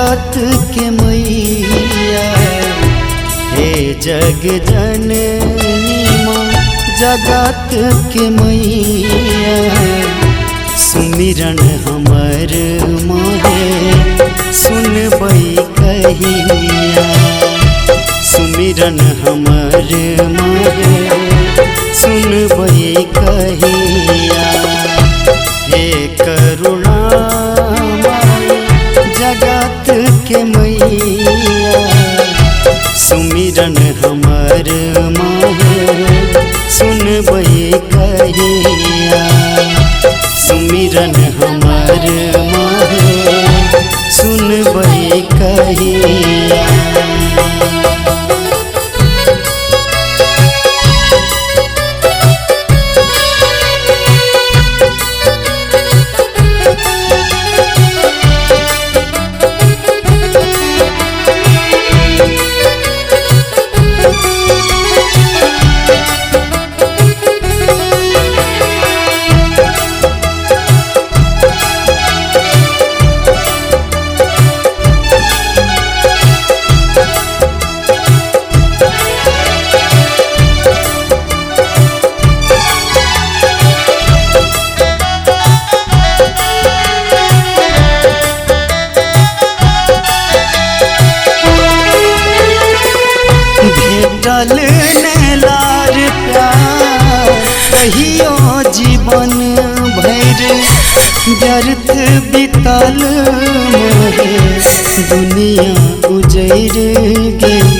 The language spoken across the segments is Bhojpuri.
जगत के मैया हे जग जननी माँ जगत के मैया सुमिरन हमर मोहे सुनबै कहिया सुमिरन हमर मोहे सुनबै कहिया हे करुणामय जगत के मैया सुमिरन हमर मोहे सुनबै कहिया सुमिरन हमर मोहे सुनबै कहिया। भेटल लार प्यार कहियो जीवन भर व्यर्थ बीतल मोहे दुनिया उजैर गेल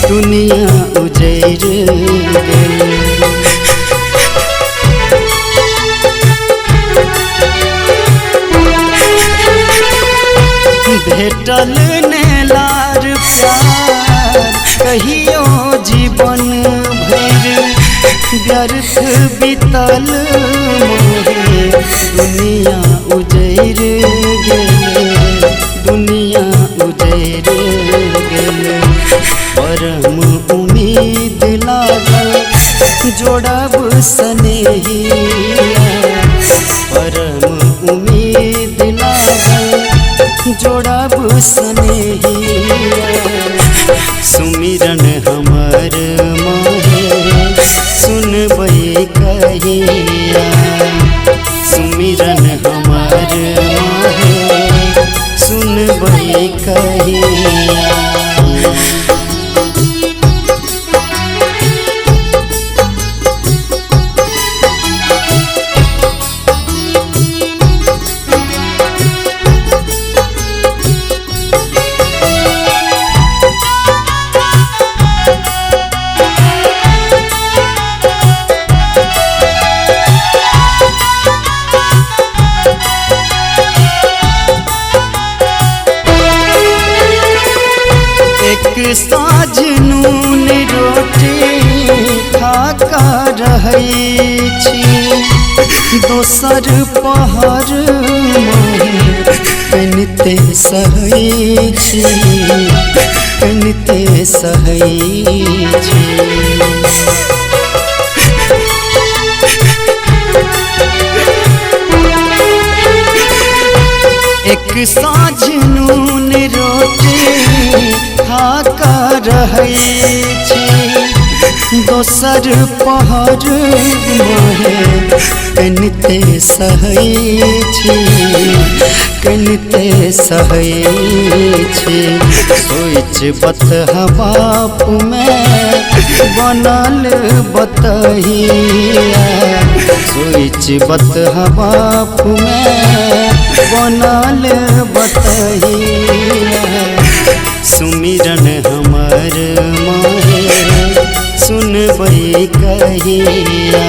दुनिया उजैर गेल। भेटल लार प्यार कहियो जीवन भर व्यर्थ बीतल मोहे दुनिया उजैर गेल दुनिया उजैर गेल। परम उम्मीद लागल जोड़ब सनेहिया परम उम्मीद लागल जोड़ब सनेहिया सुमिरन हमर मोहे सुनबै कहिया सुमिरन हमर मोहे सुनबै कहिया। साँझ नून रोटी खाका रहै छी दोसर पहर मोहे कनिते सहै छी कनिते सहै छी। एक साँझ नून रोटी खाका रहै छी दोसर पहर मोहे कनिते सहै छी कनिते सहै छी। सोच बतहा बाप में बनल बतहिया सोच बतहा बाप में बनल बतहिया सुमिरन हमर मोहे सुनबै कहिया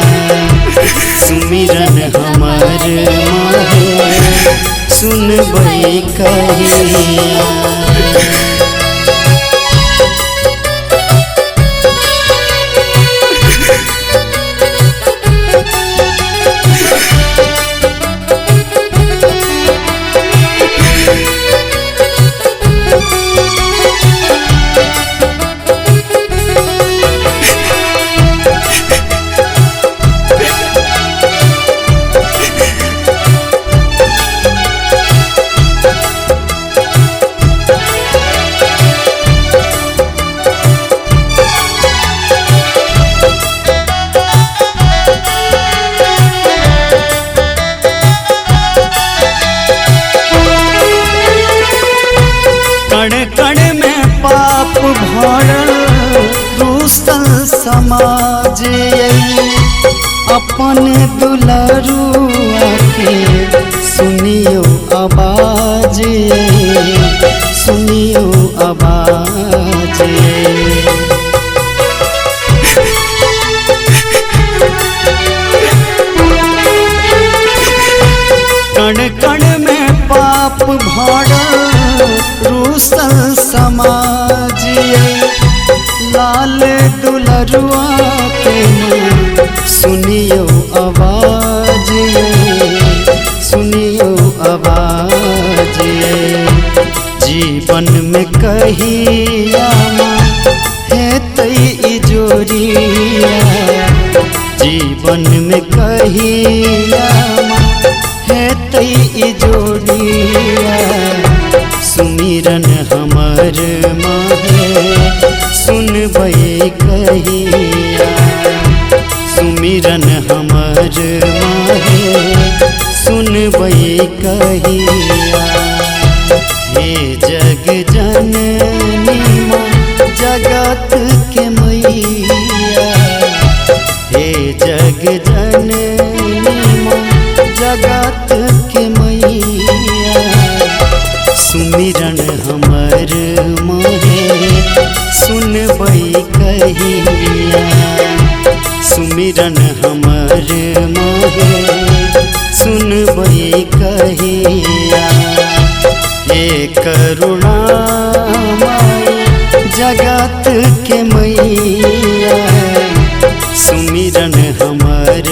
सुमिरन हमर मोहे सुनबै कहिया। समाज अपन दुलरुआ के सुनियो आवाज, सुनियो आवाज। कण कण में पाप भरल रूसल समाज, लाल दुलरुआ के सुनियो आवाज, सुनियो आवाज। जीवन में कहिया है तई जोरिया, जीवन में कहिया है तई जोड़िया। सुमिरन हमर माहे सुनबै कहिया, सुमिरन हमर माहे सुनबै कहिया। हे जग जननी माँ जगत के मैया, हे जग जननी माँ जगत के मैया। सुमिरन हमर माहे सुनबै कहिया, सुमिरन हमर माहे सुनबै कहिया। हे करुणा माई जगत के मैया, सुमिरन हमर